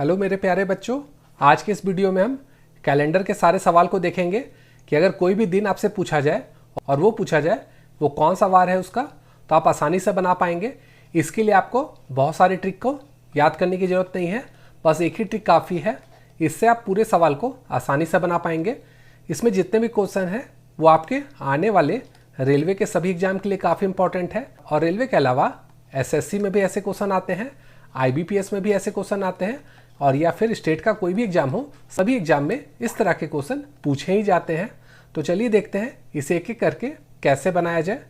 Hello मेरे प्यारे बच्चों, आज के इस वीडियो में हम कैलेंडर के सारे सवाल को देखेंगे कि अगर कोई भी दिन आपसे पूछा जाए और वो पूछा जाए वो कौन सा वार है उसका, तो आप आसानी से बना पाएंगे। इसके लिए आपको बहुत सारी ट्रिक को याद करने की ज़रूरत नहीं है, बस एक ही ट्रिक काफ़ी है। इससे आप पूरे सवाल को आसानी से बना पाएंगे। इसमें जितने भी क्वेश्चन हैं वो आपके आने वाले रेलवे के सभी एग्जाम के लिए काफ़ी इंपॉर्टेंट है। और रेलवे के अलावा एसएससी में भी ऐसे क्वेश्चन आते हैं, आईबीपीएस में भी ऐसे क्वेश्चन आते हैं, और या फिर स्टेट का कोई भी एग्जाम हो, सभी एग्जाम में इस तरह के क्वेश्चन पूछे ही जाते हैं। तो चलिए देखते हैं इसे एक एक करके कैसे बनाया जाए।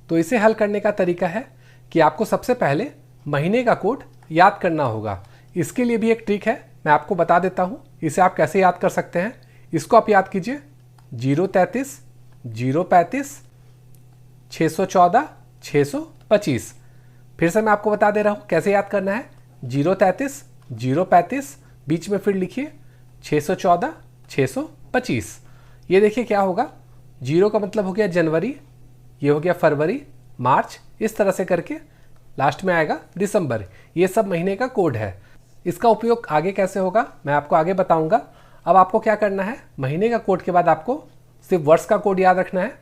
तो इसे हल करने का तरीका है कि आपको सबसे पहले महीने का कोड याद करना होगा। इसके लिए भी एक ट्रिक है, मैं आपको बता देता हूँ इसे आप कैसे याद कर सकते हैं। इसको आप याद कीजिए 033, 035, 614, 625। फिर से मैं आपको बता दे रहा हूँ कैसे याद करना है। 033, 035, बीच में फिर लिखिए 614, 625। ये देखिए क्या होगा, 0 का मतलब हो गया जनवरी, ये हो गया फरवरी, मार्च, इस तरह से करके लास्ट में आएगा दिसंबर। ये सब महीने का कोड है। इसका उपयोग आगे कैसे होगा मैं आपको आगे बताऊंगा। अब आपको क्या करना है, महीने का कोड के बाद आपको सिर्फ वर्ष का कोड याद रखना है।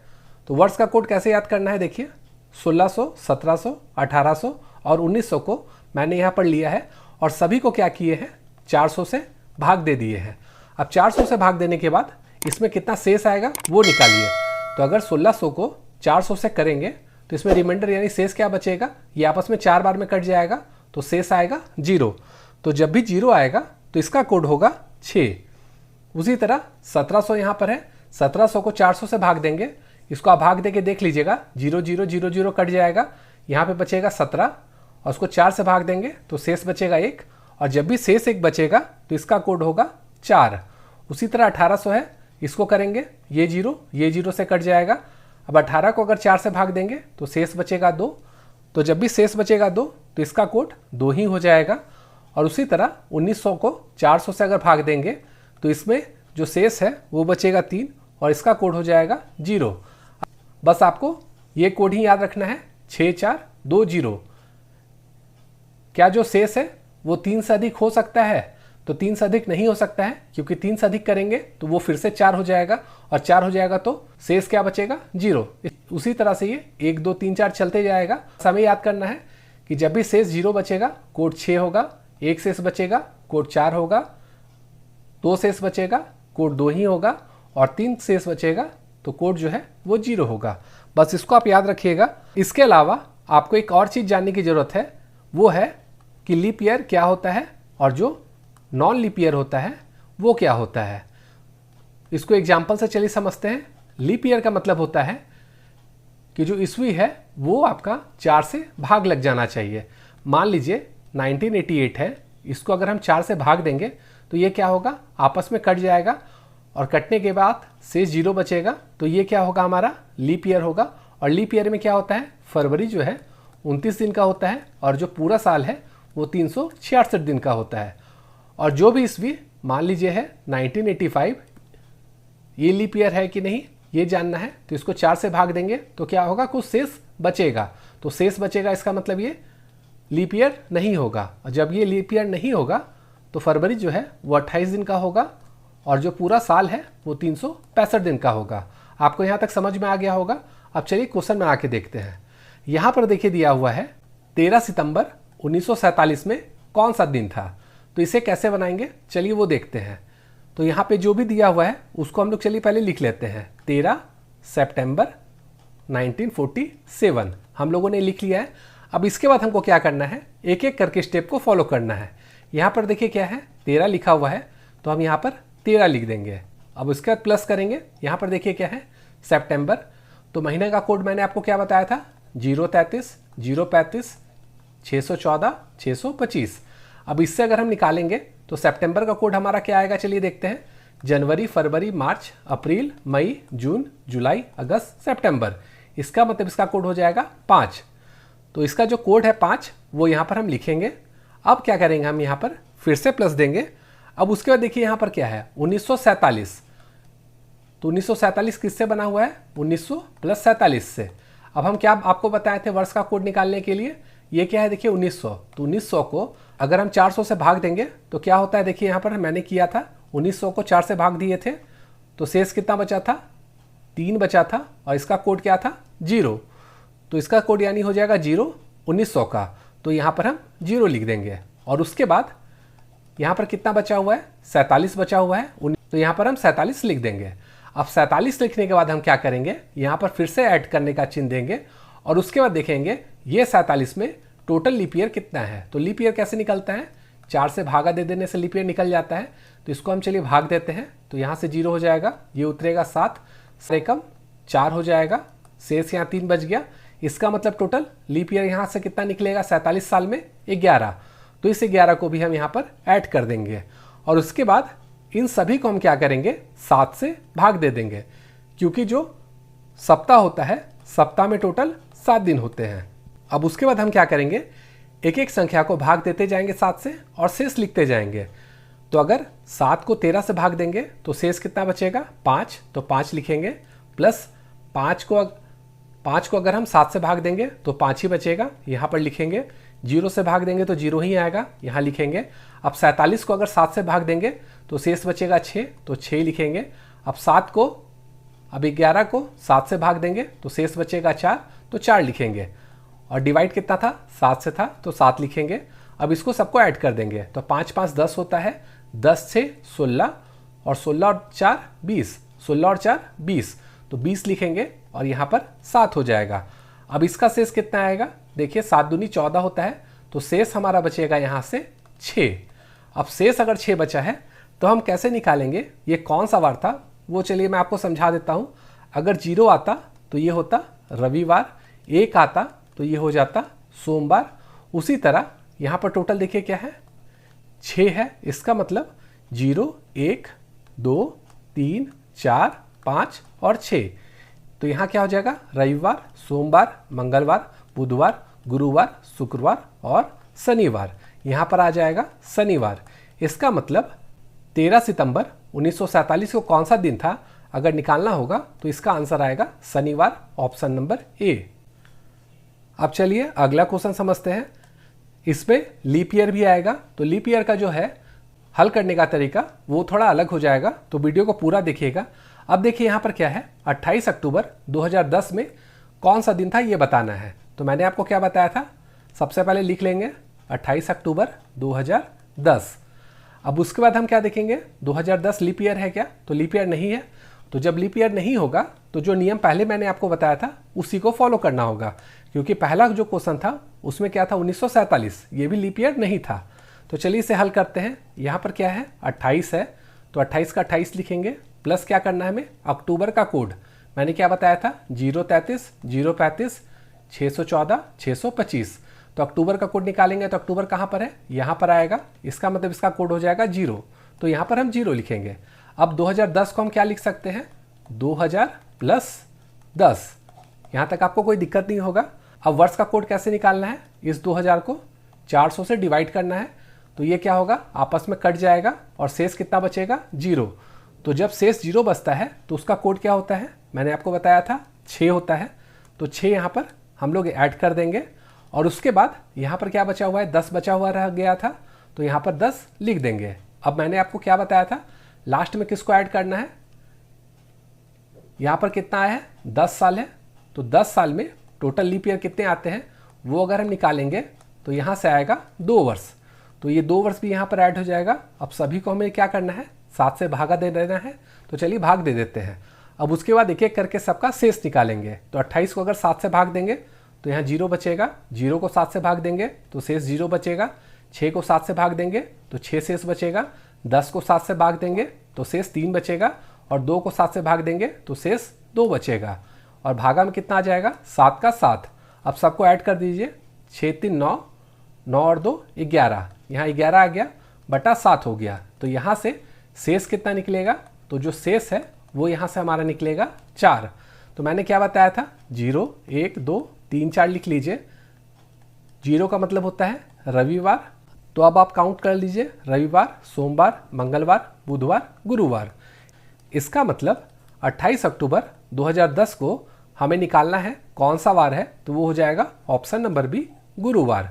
तो वर्ष का कोड कैसे याद करना है, देखिए 1600, 1700, 1800 और 1900 को मैंने यहाँ पर लिया है और सभी को क्या किए हैं 400 से भाग दे दिए हैं। अब 400 से भाग देने के बाद इसमें कितना शेष आएगा वो निकालिए। तो अगर 1600 को 400 से करेंगे तो इसमें रिमाइंडर यानी शेष क्या बचेगा, ये आपस में 4 बार में कट जाएगा तो शेष आएगा 0। तो जब भी 0 आएगा तो इसका कोड होगा 6। उसी तरह 1700 यहाँ पर है, 1700 को 400 से भाग देंगे, इसको आप भाग दे के देख लीजिएगा 0 0 0 0 कट जाएगा, यहाँ पे बचेगा 17 और उसको 4 से भाग देंगे तो शेष बचेगा 1। और जब भी शेष 1 बचेगा तो इसका कोड होगा 4। उसी तरह 1800 है, इसको करेंगे ये 0 से कट जाएगा। अब 18 को अगर 4 से भाग देंगे तो शेष बचेगा 2। तो जब भी शेष बचेगा 2 तो इसका कोड 2 ही हो जाएगा। और उसी तरह 1900 को 400 से अगर भाग देंगे तो इसमें जो शेष है वो बचेगा 3 और इसका कोड हो जाएगा 0। बस आपको ये कोड ही याद रखना है 6420। क्या जो शेष है वो 3 से अधिक हो सकता है, तो 3 से अधिक नहीं हो सकता है, क्योंकि 3 से अधिक करेंगे तो वो फिर से 4 हो जाएगा और 4 हो जाएगा तो शेष क्या बचेगा 0। उसी तरह से ये 1 2 3 4 चलते जाएगा। हमें याद करना है कि जब भी शेष 0 बचेगा कोड 6 होगा, 1 शेष बचेगा कोड 4 होगा, 2 शेष बचेगा कोड 2 ही होगा और 3 शेष बचेगा तो कोड जो है वो 0 होगा। बस इसको आप याद रखिएगा। इसके अलावा आपको एक और चीज़ जानने की ज़रूरत है, वो है कि लीप ईयर क्या होता है और जो नॉन लीप ईयर होता है वो क्या होता है। इसको एग्जाम्पल से चलिए समझते हैं। लीप ईयर का मतलब होता है कि जो ईस्वी है वो आपका 4 से भाग लग जाना चाहिए। मान लीजिए 1988 है, इसको अगर हम 4 से भाग देंगे तो ये क्या होगा, आपस में कट जाएगा और कटने के बाद शेष 0 बचेगा, तो ये क्या होगा, हमारा लीप ईयर होगा। और लीप ईयर में क्या होता है, फरवरी जो है 29 दिन का होता है और जो पूरा साल है वो 366 दिन का होता है। और जो भी ईस्वी मान लीजिए है 1985, ये लीप ईयर है कि नहीं ये जानना है, तो इसको 4 से भाग देंगे तो क्या होगा, कुछ शेष बचेगा। तो शेष बचेगा इसका मतलब ये लीप ईयर नहीं होगा। और जब ये लीप ईयर नहीं होगा तो फरवरी जो है वो 28 दिन का होगा और जो पूरा साल है वो 365 दिन का होगा। आपको यहाँ तक समझ में आ गया होगा। अब चलिए क्वेश्चन में आके देखते हैं। यहाँ पर देखिए दिया हुआ है 13 सितंबर 1947 में कौन सा दिन था। तो इसे कैसे बनाएंगे चलिए वो देखते हैं। तो यहाँ पे जो भी दिया हुआ है उसको हम लोग चलिए पहले लिख लेते हैं। 13 सितंबर 1947 हम लोगों ने लिख लिया है। अब इसके बाद हमको क्या करना है, एक एक करके स्टेप को फॉलो करना है। यहाँ पर देखिए क्या है, 13 लिखा हुआ है तो हम यहाँ पर 13 लिख देंगे। अब उसके बाद प्लस करेंगे, यहाँ पर देखिए क्या है सितंबर, तो महीने का कोड मैंने आपको क्या बताया था 033, 035, 614, 625। अब इससे अगर हम निकालेंगे तो सितंबर का कोड हमारा क्या आएगा चलिए देखते हैं। जनवरी, फरवरी, मार्च, अप्रैल, मई, जून, जुलाई, अगस्त, सितंबर। इसका मतलब इसका कोड हो जाएगा 5। तो इसका जो कोड है 5 वो यहाँ पर हम लिखेंगे। अब क्या करेंगे, हम यहाँ पर फिर से प्लस देंगे। अब उसके बाद देखिए यहाँ पर क्या है 1947, तो 1947 किससे बना हुआ है, 1900 प्लस 47 से। अब हम क्या आपको बताए थे वर्ष का कोड निकालने के लिए, ये क्या है देखिए 1900, तो 1900 को अगर हम 400 से भाग देंगे तो क्या होता है, देखिए यहाँ पर मैंने किया था 1900 को 4 से भाग दिए थे तो शेष कितना बचा था, 3 बचा था और इसका कोड क्या था, 0। तो इसका कोड यानी हो जाएगा 0 1900 का, तो यहाँ पर हम 0 लिख देंगे। और उसके बाद यहाँ पर कितना बचा हुआ है, 47 बचा हुआ है, तो यहाँ पर हम 47 लिख देंगे। अब 47 लिखने के बाद हम क्या करेंगे, यहाँ पर फिर से ऐड करने का चिन्ह देंगे और उसके बाद देखेंगे ये 47 में टोटल लीप ईयर कितना है। तो लीप ईयर कैसे निकलता है, 4 से भागा दे देने से लीप ईयर निकल जाता है। तो इसको हम चलिए भाग देते हैं, तो यहाँ से 0 हो जाएगा, ये उतरेगा 7 से कम 4 हो जाएगा, शेष यहाँ 3 बच गया। इसका मतलब टोटल लीप ईयर यहाँ से कितना निकलेगा, 47 साल में 11। तो इस 11 को भी हम यहाँ पर ऐड कर देंगे और उसके बाद इन सभी को हम क्या करेंगे, 7 से भाग दे देंगे, क्योंकि जो सप्ताह होता है सप्ताह में टोटल 7 दिन होते हैं। अब उसके बाद हम क्या करेंगे, एक एक संख्या को भाग देते जाएंगे 7 से और शेष लिखते जाएंगे। तो अगर 7 को 13 से भाग देंगे तो शेष कितना बचेगा, 5, तो 5 लिखेंगे, प्लस 5 को अगर हम 7 से भाग देंगे तो 5 ही बचेगा, यहाँ पर लिखेंगे। 0 से भाग देंगे तो 0 ही आएगा, यहाँ लिखेंगे। अब 47 को अगर 7 से भाग देंगे तो शेष बचेगा 6, तो 6 लिखेंगे। अब 11 को 7 से भाग देंगे तो शेष बचेगा 4, तो 4 लिखेंगे। और डिवाइड कितना था, 7 से था, तो 7 लिखेंगे। अब इसको सबको ऐड कर देंगे, तो 5 5 10 होता है, 10 से 16 और 16 और 4 20, 16 और 4 20, तो 20 लिखेंगे और यहाँ पर 7 हो जाएगा। अब इसका शेष कितना आएगा, देखिए 7 दूनी 14 होता है, तो शेष हमारा बचेगा यहाँ से 6। अब शेष अगर 6 बचा है तो हम कैसे निकालेंगे, ये कौन सा वार था वो चलिए मैं आपको समझा देता हूँ। अगर 0 आता तो ये होता रविवार, 1 आता तो ये हो जाता सोमवार। उसी तरह यहाँ पर टोटल देखिए क्या है, 6 है। इसका मतलब 0 1 2 3 4 5 और 6, तो यहाँ क्या हो जाएगा, रविवार, सोमवार, मंगलवार, बुधवार, गुरुवार, शुक्रवार और शनिवार। यहाँ पर आ जाएगा शनिवार। इसका मतलब 13 सितंबर 1947 को कौन सा दिन था, अगर निकालना होगा तो इसका आंसर आएगा शनिवार, ऑप्शन नंबर ए। अब चलिए अगला क्वेश्चन समझते हैं। इसमें लीप ईयर भी आएगा, तो लीप ईयर का जो है हल करने का तरीका वो थोड़ा अलग हो जाएगा, तो वीडियो को पूरा देखिएगा। अब देखिए यहाँ पर क्या है, 28 अक्टूबर 2010 में कौन सा दिन था ये बताना है। तो मैंने आपको क्या बताया था, सबसे पहले लिख लेंगे 28 अक्टूबर 2010। अब उसके बाद हम क्या देखेंगे, 2010 लीप ईयर है क्या, तो लीप ईयर नहीं है। तो जब लीप ईयर नहीं होगा तो जो नियम पहले मैंने आपको बताया था उसी को फॉलो करना होगा, क्योंकि पहला जो क्वेश्चन था उसमें क्या था 1947, ये भी लीप ईयर नहीं था। तो चलिए इसे हल करते हैं। यहाँ पर क्या है, 28 है, तो 28 का 28 लिखेंगे, प्लस क्या करना है हमें, अक्टूबर का कोड मैंने क्या बताया था, 033 035 614 625। तो अक्टूबर का कोड निकालेंगे तो अक्टूबर कहाँ पर है, यहाँ पर आएगा। इसका मतलब इसका कोड हो जाएगा 0, तो यहाँ पर हम 0 लिखेंगे। अब 2010 को हम क्या लिख सकते हैं, 2000 प्लस 10। यहाँ तक आपको कोई दिक्कत नहीं होगा। अब वर्ष का कोड कैसे निकालना है, इस 2000 को 400 से डिवाइड करना है, तो ये क्या होगा, आपस में कट जाएगा और शेष कितना बचेगा, 0। तो जब शेष 0 बचता है तो उसका कोड क्या होता है, मैंने आपको बताया था 6 होता है। तो 6 यहाँ पर हम लोग ऐड कर देंगे और उसके बाद यहाँ पर क्या बचा हुआ है, 10 बचा हुआ रह गया था, तो यहाँ पर 10 लिख देंगे। अब मैंने आपको क्या बताया था, लास्ट में किसको ऐड करना है, यहाँ पर कितना आया है, 10 साल है। तो 10 साल में टोटल लीप ईयर कितने आते हैं वो अगर हम निकालेंगे तो यहाँ से आएगा 2 वर्ष, तो ये 2 वर्ष भी यहाँ पर ऐड हो जाएगा। अब सभी को हमें क्या करना है, 7 से भागा दे देना है, तो चलिए भाग दे देते हैं। अब उसके बाद एक एक करके सबका शेष निकालेंगे। तो 28 को अगर 7 से भाग देंगे तो यहाँ 0 बचेगा, 0 को 7 से भाग देंगे तो शेष 0 बचेगा, 6 को 7 से भाग देंगे तो 6 शेष बचेगा, 10 को 7 से भाग देंगे तो शेष 3 बचेगा और 2 को 7 से भाग देंगे तो शेष 2 बचेगा। और भागा में कितना आ जाएगा, 7 का 7। अब सबको ऐड कर दीजिए, 6 3 9, 9 और 2 11, यहाँ 11 आ गया बटा 7 हो गया। तो यहाँ से शेष कितना निकलेगा, तो जो शेष है वो यहाँ से हमारा निकलेगा 4। तो मैंने क्या बताया था, 0 1 2 3 4 लिख लीजिए। 0 का मतलब होता है रविवार, तो अब आप काउंट कर लीजिए, रविवार, सोमवार, मंगलवार, बुधवार, गुरुवार। इसका मतलब 28 अक्टूबर 2010 को हमें निकालना है कौन सा वार है, तो वो हो जाएगा ऑप्शन नंबर बी, गुरुवार।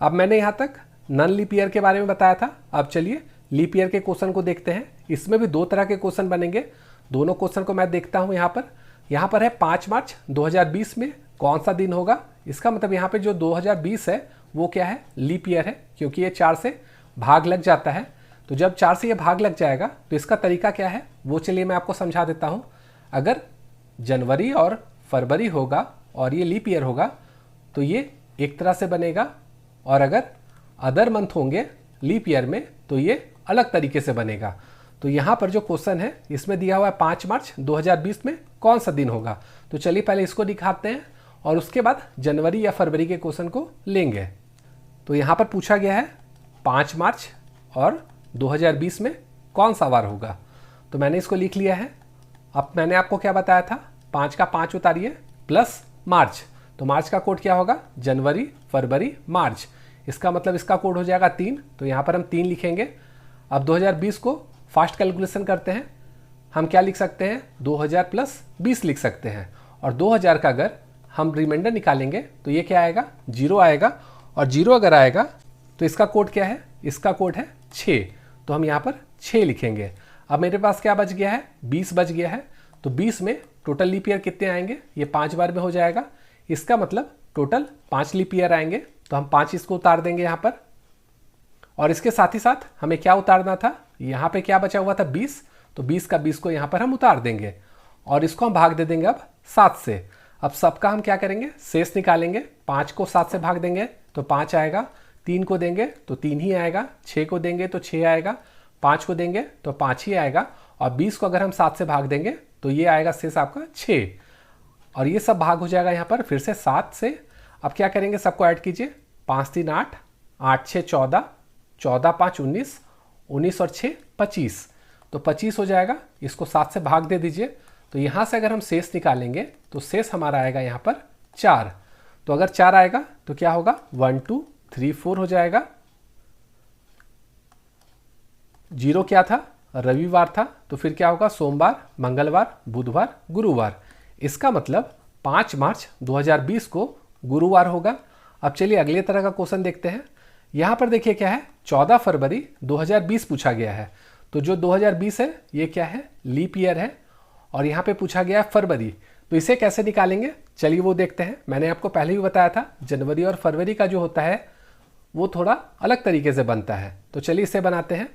अब मैंने यहाँ तक नॉन लीप ईयर के बारे में बताया था। अब चलिए लीप ईयर के क्वेश्चन को देखते हैं। इसमें भी दो तरह के क्वेश्चन बनेंगे। दोनों क्वेश्चन को मैं देखता हूँ। यहाँ पर है 5 मार्च 2020 में कौन सा दिन होगा। इसका मतलब यहाँ पे जो 2020 है वो क्या है, लीप ईयर है, क्योंकि ये 4 से भाग लग जाता है। तो जब 4 से ये भाग लग जाएगा तो इसका तरीका क्या है वो चलिए मैं आपको समझा देता हूँ। अगर जनवरी और फरवरी होगा और ये लीप ईयर होगा तो ये एक तरह से बनेगा, और अगर अदर मंथ होंगे लीप ईयर में तो ये अलग तरीके से बनेगा। तो यहाँ पर जो क्वेश्चन है इसमें दिया हुआ है 5 मार्च 2020 में कौन सा दिन होगा। तो चलिए पहले इसको दिखाते हैं और उसके बाद जनवरी या फरवरी के क्वेश्चन को लेंगे। तो यहाँ पर पूछा गया है 5 मार्च और 2020 में कौन सा वार होगा। तो मैंने इसको लिख लिया है। अब मैंने आपको क्या बताया था, 5 का 5 उतारिए प्लस मार्च। तो मार्च का कोड क्या होगा, जनवरी फरवरी मार्च। इसका मतलब इसका कोड हो जाएगा 3। तो यहाँ पर हम 3 लिखेंगे। अब 2020 को फास्ट कैलकुलेशन करते हैं। हम क्या लिख सकते हैं, 2000 प्लस 20 लिख सकते हैं। और 2000 का अगर हम रिमाइंडर निकालेंगे तो ये क्या आएगा, 0 आएगा। और 0 अगर आएगा तो इसका कोड क्या है, इसका कोड है 6। तो हम यहाँ पर 6 लिखेंगे। अब मेरे पास क्या बच गया है, 20 बच गया है। तो 20 में टोटल लीप ईयर कितने आएंगे, ये 5 बार में हो जाएगा। इसका मतलब टोटल 5 लीप ईयर आएंगे। तो हम 5 इसको उतार देंगे यहाँ पर। और इसके साथ ही साथ हमें क्या उतारना था, यहाँ पे क्या बचा हुआ था 20। तो 20 का 20 को यहाँ पर हम उतार देंगे और इसको हम भाग दे देंगे अब 7 से। अब सबका हम क्या करेंगे, शेष निकालेंगे। 5 को 7 से भाग देंगे तो 5 आएगा। 3 को देंगे तो 3 ही आएगा। 6 को देंगे तो 6 आएगा। 5 को देंगे तो 5 ही आएगा। और 20 को अगर हम 7 से भाग देंगे तो ये आएगा शेष आपका 6। और ये सब भाग हो जाएगा यहाँ पर फिर से 7 से। अब क्या करेंगे, सबको ऐड कीजिए। 5 3 8, 8 6 14, 14 5 19, 19 और 6 25। तो 25 हो जाएगा। इसको 7 से भाग दे दीजिए। तो यहाँ से अगर हम शेष निकालेंगे तो शेष हमारा आएगा यहाँ पर 4। तो अगर 4 आएगा तो क्या होगा, 1 2 3 4 हो जाएगा। 0 क्या था, रविवार था। तो फिर क्या होगा, सोमवार मंगलवार बुधवार गुरुवार। इसका मतलब 5 मार्च 2020 को गुरुवार होगा। अब चलिए अगले तरह का क्वेश्चन देखते हैं। यहाँ पर देखिए क्या है, 14 फरवरी 2020 पूछा गया है। तो जो 2020 है ये क्या है, लीप ईयर है। और यहाँ पे पूछा गया है फरवरी। तो इसे कैसे निकालेंगे, चलिए वो देखते हैं। मैंने आपको पहले भी बताया था जनवरी और फरवरी का जो होता है वो थोड़ा अलग तरीके से बनता है। तो चलिए इसे बनाते हैं।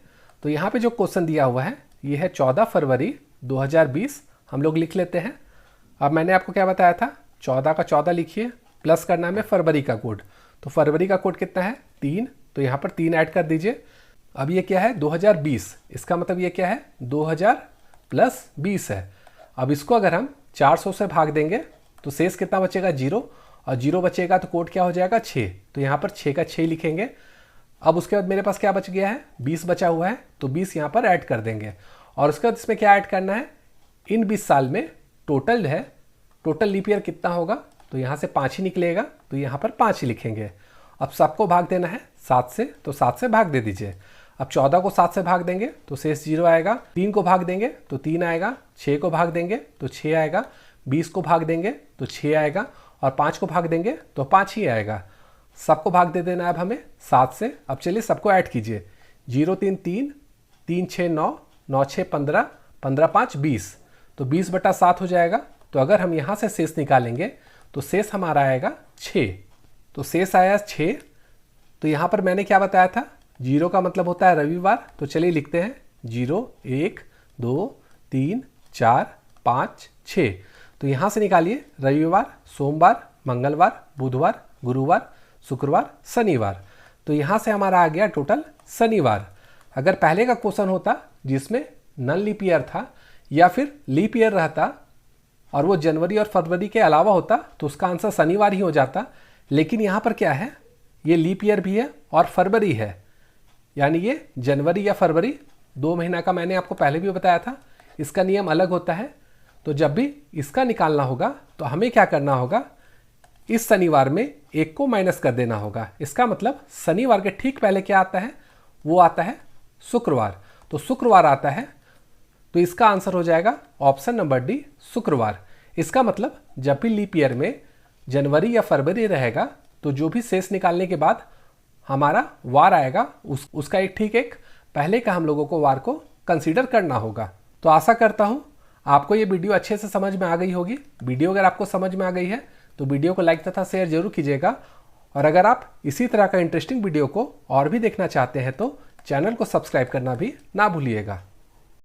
तो यहाँ पे जो क्वेश्चन दिया हुआ है ये है 14 फरवरी 2020। हम लोग लिख लेते हैं। अब मैंने आपको क्या बताया था, 14 का 14 लिखिए, प्लस करना में फरवरी का कोड। तो फरवरी का कोड कितना है, 3। तो यहाँ पर 3 ऐड कर दीजिए। अब ये क्या है, 2020। इसका मतलब ये क्या है, 2000 प्लस 20 है। अब इसको अगर हम 400 से भाग देंगे तो शेष कितना बचेगा, 0। और 0 बचेगा तो कोड क्या हो जाएगा, 6। तो यहाँ पर 6 का 6 लिखेंगे। अब उसके बाद मेरे पास क्या बच गया है, 20 बचा हुआ है। तो 20 यहाँ पर ऐड कर देंगे। और उसके बाद इसमें क्या ऐड करना है, इन 20 साल में टोटल है, टोटल लीप ईयर कितना होगा। तो यहाँ से 5 ही निकलेगा। तो यहाँ पर 5 ही लिखेंगे। अब सबको भाग देना है 7 से। तो 7 से भाग दे दीजिए। अब 14 को 7 से भाग देंगे तो शेष 0 आएगा। 3 को भाग देंगे तो 3 आएगा। 6 को भाग देंगे तो 6 आएगा। 20 को भाग देंगे तो 6 आएगा। और 5 को भाग देंगे तो 5 ही आएगा। सबको भाग दे देना है अब हमें 7 से। अब चलिए सबको ऐड कीजिए। 0 3 3, 3 6 9, 9 6 15, 15 5 20। तो 20/7 हो जाएगा। तो अगर हम यहाँ से शेष निकालेंगे तो शेष हमारा आएगा 6। तो शेष आया 6। तो यहाँ पर मैंने क्या बताया था, 0 का मतलब होता है रविवार। तो चलिए लिखते हैं 0 1 2 3 4 5 6। तो यहाँ से निकालिए रविवार, सोमवार मंगलवार बुधवार गुरुवार शुक्रवार शनिवार। तो यहाँ से हमारा आ गया टोटल शनिवार। अगर पहले का क्वेश्चन होता जिसमें नॉन लीप ईयर था या फिर लीप ईयर रहता और वो जनवरी और फरवरी के अलावा होता तो उसका आंसर शनिवार ही हो जाता। लेकिन यहाँ पर क्या है, ये लीप ईयर भी है और फरवरी है, यानी ये जनवरी या फरवरी 2 महीना का मैंने आपको पहले भी बताया था। इसका नियम अलग होता है। तो जब भी इसका निकालना होगा तो हमें क्या करना होगा, इस शनिवार में एक को माइनस कर देना होगा। इसका मतलब शनिवार के ठीक पहले क्या आता है, वो आता है शुक्रवार। तो शुक्रवार आता है। तो इसका आंसर हो जाएगा ऑप्शन नंबर डी, शुक्रवार। इसका मतलब जब भी लीप ईयर में जनवरी या फरवरी रहेगा तो जो भी शेष निकालने के बाद हमारा वार आएगा उसका एक पहले का हम लोगों को वार को कंसीडर करना होगा। तो आशा करता हूँ आपको ये वीडियो अच्छे से समझ में आ गई होगी। वीडियो अगर आपको समझ में आ गई है तो वीडियो को लाइक तथा शेयर जरूर कीजिएगा, और अगर आप इसी तरह का इंटरेस्टिंग वीडियो को और भी देखना चाहते हैं तो चैनल को सब्सक्राइब करना भी ना भूलिएगा।